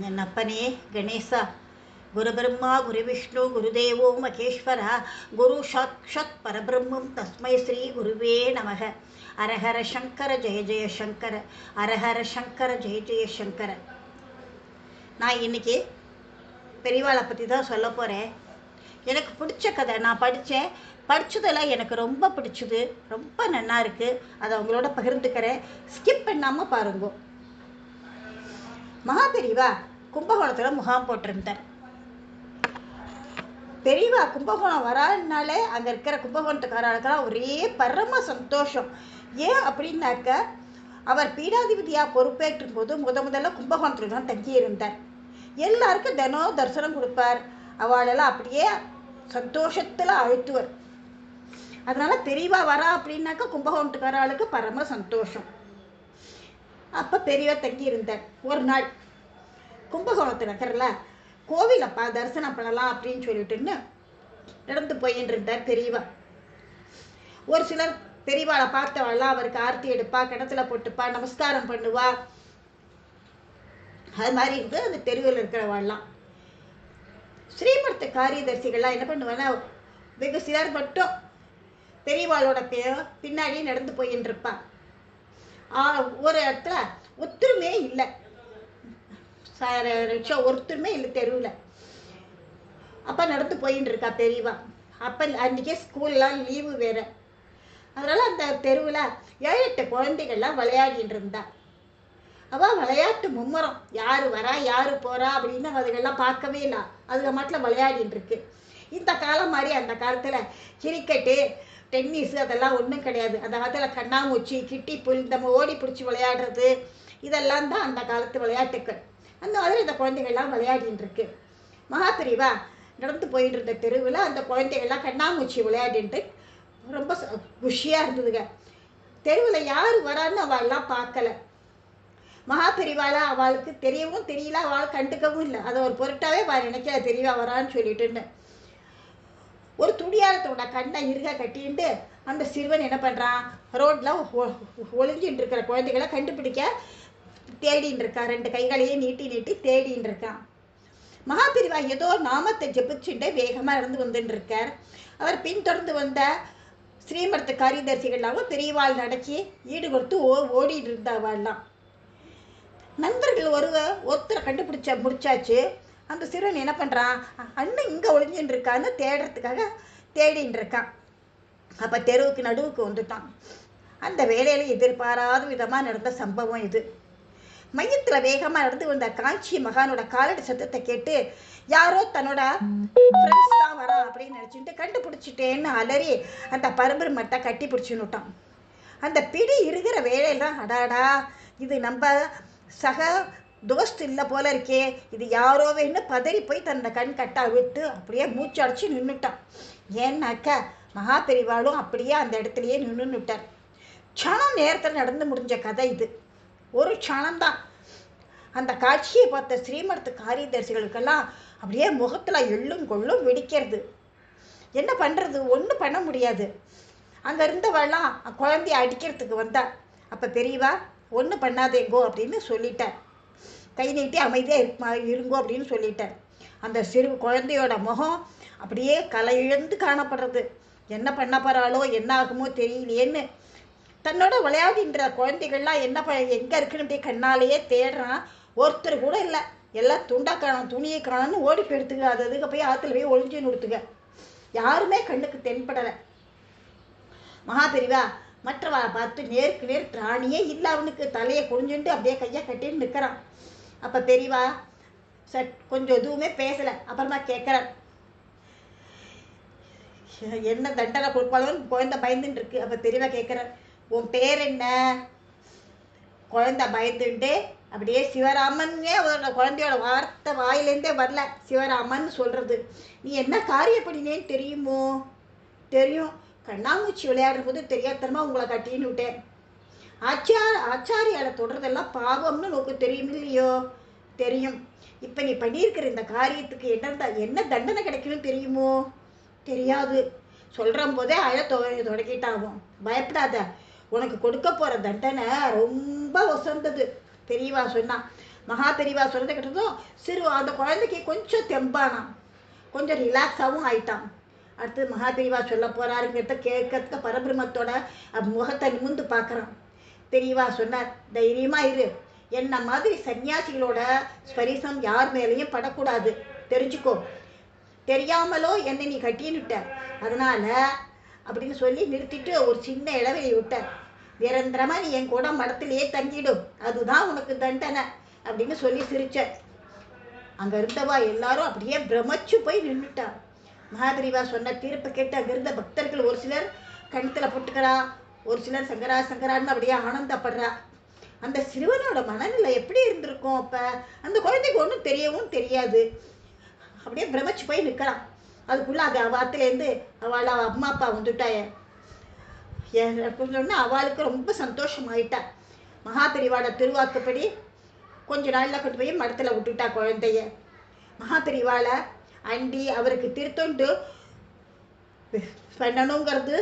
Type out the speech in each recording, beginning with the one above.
ನನ್ನ ಅಪ್ಪನೇ ಗಣೇಶ ಗುರುಬ್ರಹ್ಮ ಗುರುವಿಷ್ಣು ಗುರುದೇವೋ ಮಹೇಶ್ವರ ಗುರು ಸಾಕ್ಷಾತ್ ಪರಬ್ರಹ್ಮಂ ತಸ್ಮೈ ಶ್ರೀ ಗುರುವೇ ನಮಃ. அரஹர சங்கர ஜெய ஜெய சங்கர, அரஹர சங்கர ஜெய ஜெய சங்கர. நான் இன்னைக்கு பெரியவாளை பற்றி தான் சொல்ல போகிறேன். எனக்கு பிடிச்ச கதை நான் படித்ததெல்லாம் எனக்கு ரொம்ப பிடிச்சது, ரொம்ப நல்லா இருக்குது. அதை அவங்களோட பகிர்ந்துக்கிறேன். ஸ்கிப் பண்ணாமல் பாருங்க. மகா பெரியவா கும்பகோணத்தில் முகாம் போட்டிருந்தார். பெரியவா கும்பகோணம் வராதுனாலே அங்கே இருக்கிற கும்பகோணத்துக்காரர்களுக்கெல்லாம் ஒரே பரம சந்தோஷம். ஏன் அப்படின்னாக்க, அவர் பீடாதிபதியாக பொறுப்பேற்றும் போது முதல்ல கும்பகோணத்தில் தான் தங்கியிருந்தார். எல்லாருக்கும் தினம் தரிசனம் கொடுப்பார். அவளெல்லாம் அப்படியே சந்தோஷத்தில் அழுத்துவர். அதனால பெரியவா வரா அப்படின்னாக்கா கும்பகோணத்துக்காரர்களுக்கு பரம சந்தோஷம். அப்போ பெரியவா தங்கியிருந்தார். ஒரு நாள் கும்பகோணத்தில் இருக்கிறல கோவிலப்பா தரிசனம் பண்ணலாம் அப்படின்னு சொல்லிட்டுன்னு நடந்து போயின்னு இருந்தார் பெரியவா. ஒரு சிலர் பெரியவாளை பார்த்தவாள்லாம் அவருக்கு ஆர்த்தி எடுப்பா, கிணத்துல போட்டுப்பா, நமஸ்காரம் பண்ணுவா. அது மாதிரி இருந்து அந்த தெருவில் இருக்கிறவாள்லாம். ஸ்ரீமர்த்த காரியதர்சிகள்லாம் என்ன பண்ணுவாங்கன்னா, வெகு சிலர் மட்டும் பெரியவாளோட பின்னாடி நடந்து போயின்னு இருப்பா. ஒரு இடத்துல ஒத்துருமே இல்லை, ஒருத்தருமே இல்லை தெருவில். அப்போ நடந்து போயின்னு இருக்கா பெரியவா. அப்போ அன்றைக்கே ஸ்கூல்லாம் லீவு வேறு. அதனால் அந்த தெருவில் 7-8 குழந்தைகள்லாம் விளையாடின்னு இருந்தா. அவள் விளையாட்டு மும்முரம். யார் வரா யார் போகிறா அப்படின்னு அதுகள்லாம் பார்க்கவே இல்லை. அதுக மாட்டில் விளையாடின்னு இருக்கு. இந்த காலம் மாதிரி அந்த காலத்தில் கிரிக்கெட்டு, டென்னிஸு அதெல்லாம் ஒன்றும் கிடையாது. அந்த காலத்தில் கண்ணாமூச்சி, கிட்டி புல், நம்ம ஓடி பிடிச்சி விளையாடுறது, இதெல்லாம் தான் அந்த காலத்து விளையாட்டுக்கள். அந்த மாதிரி இந்த குழந்தைகள்லாம் விளையாடின்னு இருக்கு. மகாபிரிவா நடந்து போயிட்டு இருந்த தெருவில் அந்த குழந்தைகள்லாம் கண்ணாமூச்சி விளையாடின்ட்டு ரொம்ப குஷியாக இருந்ததுங்க. தெருவில் யார் வரான்னு அவள்லாம் பார்க்கல. மகாபிரிவால அவளுக்கு தெரியவும் தெரியல, அவள் கண்டுக்கவும் இல்லை. அதை ஒரு பொருட்டாவே நினைக்கல தெரியவா வரான்னு சொல்லிட்டுன்னு. ஒரு துணியாரத்தோட கண்ணை இருக கட்டின்ட்டு அந்த சிறுவன் என்ன பண்ணுறான், ரோட்டில் ஒளிஞ்சின்னு இருக்கிற குழந்தைகளை கண்டுபிடிக்க தேடின்னு இருக்கா. 2 கைகளையே நீட்டி நீட்டி தேடின்னு இருக்கான். மகாபிரிவா ஏதோ நாமத்தை ஜபிச்சுட்டு வேகமாக இருந்து வந்துட்டு இருக்கார். அவர் பின்தொடர்ந்து வந்த ஸ்ரீமர்த்த காரியதர்சிகள்லாம் பெரியவாள் நடக்கி ஈடுபடுத்து ஓடிட்டு இருந்தாவாள்லாம். நண்பர்கள் ஒருத்தரை கண்டுபிடிச்ச முடிச்சாச்சு. அந்த சிறுவன் என்ன பண்ணுறான், அண்ணன் இங்கே ஒளிஞ்சுட்டு இருக்கான்னு தேடுறதுக்காக தேடின்னு இருக்கான். அப்போ தெருவுக்கு நடுவுக்கு வந்துட்டான். அந்த வேலையில் எதிர்பாராத விதமாக நடந்த சம்பவம் இது. மையத்தில் வேகமாக நடந்து வந்த காஞ்சி மகானோட காலடி சத்தத்தை கேட்டு யாரோ தன்னோட ஃப்ரெண்ட்ஸ் தான் வரா அப்படின்னு நினச்சிட்டு கண்டுபிடிச்சிட்டேன்னு அலறி அந்த பரம்பரை கட்டி பிடிச்சுன்னுட்டான். அந்த பிடி இருக்கிற வேலையில் தான், அடாடா இது நம்ம சக தோஸ்த் இல்லை போல இருக்கே, இது யாரோவேன்னு பதறி போய் தன்னை கண் கட்டா விட்டு அப்படியே மூச்சு அடைச்சி நின்றுட்டான். ஏன்னாக்கா மகாபெரிவாளும் அப்படியே அந்த இடத்துலையே நின்றுட்டார். க்ஷணம் நேரத்தில் நடந்து முடிஞ்ச கதை இது. ஒரு க்ஷணம்தான். அந்த காட்சியை பார்த்த ஸ்ரீமர்த்த காரியதர்சிகளுக்கெல்லாம் அப்படியே முகத்தில் எள்ளும் கொள்ளும் வெடிக்கிறது. என்ன பண்ணுறது, ஒன்றும் பண்ண முடியாது. அங்கே இருந்தவெல்லாம் குழந்தைய அடிக்கிறதுக்கு வந்தா. அப்போ பெரியவா ஒன்றும் பண்ணாதேங்கோ அப்படின்னு சொல்லிட்டார். கை நீட்டி அமைதியாக இருங்கோ அப்படின்னு சொல்லிட்டார். அந்த சிறு குழந்தையோட முகம் அப்படியே கலை இழந்து காணப்படுறது. என்ன பண்ண போகிறாளோ என்ன ஆகுமோ தெரியலையேன்னு தன்னோட விளையாடின்ற குழந்தைகள்லாம் எங்கே இருக்குன்னு அப்படியே கண்ணாலேயே தேடுறான். ஒருத்தர் கூட இல்லை. எல்லாம் துண்டா காணும், துணியை காணும்னு ஓடி போயிடுத்துங்க. அதுக்கு போய் ஆற்றுல போய் ஒழிஞ்சு நிறுத்துங்க. யாருமே கண்ணுக்கு தென்படலை. மகாபெரிவா மற்றவரை பார்த்து நேருக்கு நேர் பிராணியே இல்லை அவனுக்கு. தலையை குடிஞ்சுட்டு அப்படியே கையை கட்டின்னு நிற்கிறான். அப்போ பெரியவா கொஞ்சம் எதுவுமே பேசலை. அப்புறமா கேட்குறார், என்ன தண்டனை கொடுப்பாளோன்னு குழந்தை பயந்துட்டு இருக்கு. அப்போ பெரியவா கேட்குறார், உன் பேர் என்ன? குழந்தை பயந்துட்டு அப்படியே சிவராமன்னே குழந்தையோட வார்த்தை வாயிலேருந்தே வரல. சிவராமன் சொல்கிறது. நீ என்ன காரியம் பண்ணினேன்னு தெரியுமோ? தெரியும், கண்ணாமூச்சி விளையாடுற போது தெரியாதனமா உங்களை கட்டின்னு விட்டேன். ஆச்சாரியால தொடர்றதெல்லாம் பாவம்னு உனக்கு தெரியும் இல்லையோ? தெரியும். இப்போ நீ பண்ணியிருக்கிற இந்த காரியத்துக்கு என்ன தண்டனை கிடைக்கணும்னு தெரியுமோ? தெரியாது. சொல்கிற போதே தொடங்கிட்டாகும். பயப்படாத, உனக்கு கொடுக்க போகிற தண்டனை ரொம்ப வசந்தது. பெரியவா சொன்னான். மகா பெரியவா சொல்றதை கிட்டதும் அந்த குழந்தைக்கு கொஞ்சம் தெம்பானான், கொஞ்சம் ரிலாக்ஸாகவும் ஆயிட்டான். அடுத்து மகா பெரியவா சொல்ல போறாருங்கிறத கேட்கறதுக்கு பரபிரமத்தோட முகத்தை நிமிந்து பார்க்குறான். பெரியவா சொன்னார், தைரியமா இரு, என்ன மாதிரி சன்னியாசிகளோட ஸ்பரிசம் யார் மேலேயும் படக்கூடாது, தெரிஞ்சுக்கோ. தெரியாமலோ என்னை நீ கட்டின்னுட்ட, அதனால அப்படின்னு சொல்லி நிறுத்திட்டு ஒரு சின்ன இளவெளி விட்டார். நிரந்தரமா நீ என் கூட மடத்திலேயே தங்கிடும், அதுதான் உனக்கு தண்டனை அப்படின்னு சொல்லி சிரிச்ச. அங்க இருந்தவா எல்லாரும் அப்படியே பிரமிச்சு போய் நின்றுட்டா. மகாபெரிவா சொன்ன தீர்ப்பு கேட்டு அங்க இருந்த பக்தர்கள் ஒரு சிலர் கணத்துல போட்டுக்கிறா, ஒரு சிலர் சங்கரா சங்கரான்னு அப்படியே ஆனந்தப்படுறா. அந்த சிறுவனோட மனநிலை எப்படி இருந்திருக்கும்? அப்ப அந்த குழந்தைக்கு ஒன்றும் தெரியவும் தெரியாது, அப்படியே பிரமிச்சு போய் நிற்கிறான். அதுக்குள்ள அது வார்த்தையிலேருந்து அவள் அம்மா அப்பா வந்துட்டாய சொன்னா அவளுக்கு ரொம்ப சந்தோஷமாயிட்டா. மகாபெரிவாட திருவாக்குப்படி கொஞ்ச நாள்ல கொண்டு போய் மடத்துல விட்டுட்டா குழந்தைய. மகாபெரிவாள அண்டி அவருக்கு திருத்தொண்டு பண்ணணுங்கிறது,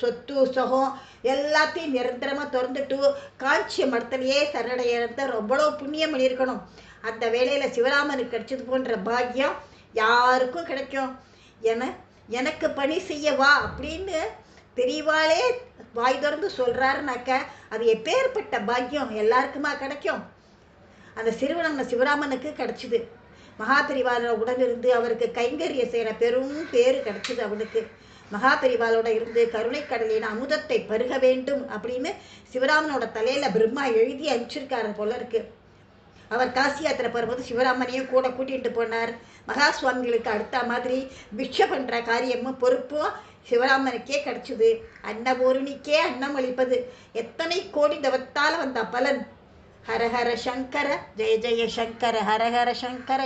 சொத்து சுகம் எல்லாத்தையும் நிரந்தரமா திறந்துட்டு காஞ்சி மடத்திலேயே சரணடைகிறத எவ்வளோ புண்ணியம் பண்ணியிருக்கணும். அந்த வேளையில சிவராமனுக்கு கிடைச்சது போன்ற பாக்கியம் யாருக்கும் கிடைக்கும். எனக்கு பணி செய்யவா அப்படின்னு பெரியவாளே வாய் திறந்து சொல்றாருனாக்க அது எப்பேற்பட்ட பாக்கியம் எல்லாருக்குமா கிடைக்கும்? அந்த சிறுவனம் சிவராமனுக்கு கிடைச்சிது. மகாபெரிவாளோட உடனிருந்து அவருக்கு கைங்கரிய செய்கிற பெரும் பேரு கிடைச்சிது அவனுக்கு. மகாபெரிவாளோட இருந்து கருணை கடலின் அமுதத்தை பருக வேண்டும் அப்படின்னு சிவராமனோட தலையில பிரம்மா எழுதி அனுப்பிச்சிருக்காரு போல இருக்கு. அவர் காசி யாத்திரை போகும்போது சிவராமனையும் கூட கூட்டிகிட்டு போனார். மகா சுவாமிகளுக்கு அடுத்த மாதிரி பிக்ஷ பண்ற காரியமும் பொறுப்பும் சிவராமனுக்கே கிடைச்சிது. அன்னபூரணிக்கே அன்னம் அளிப்பது எத்தனை கோடி தவத்தால வந்த பலன். ஹரஹர சங்கர ஜெய ஜெய சங்கர, ஹரஹர சங்கர.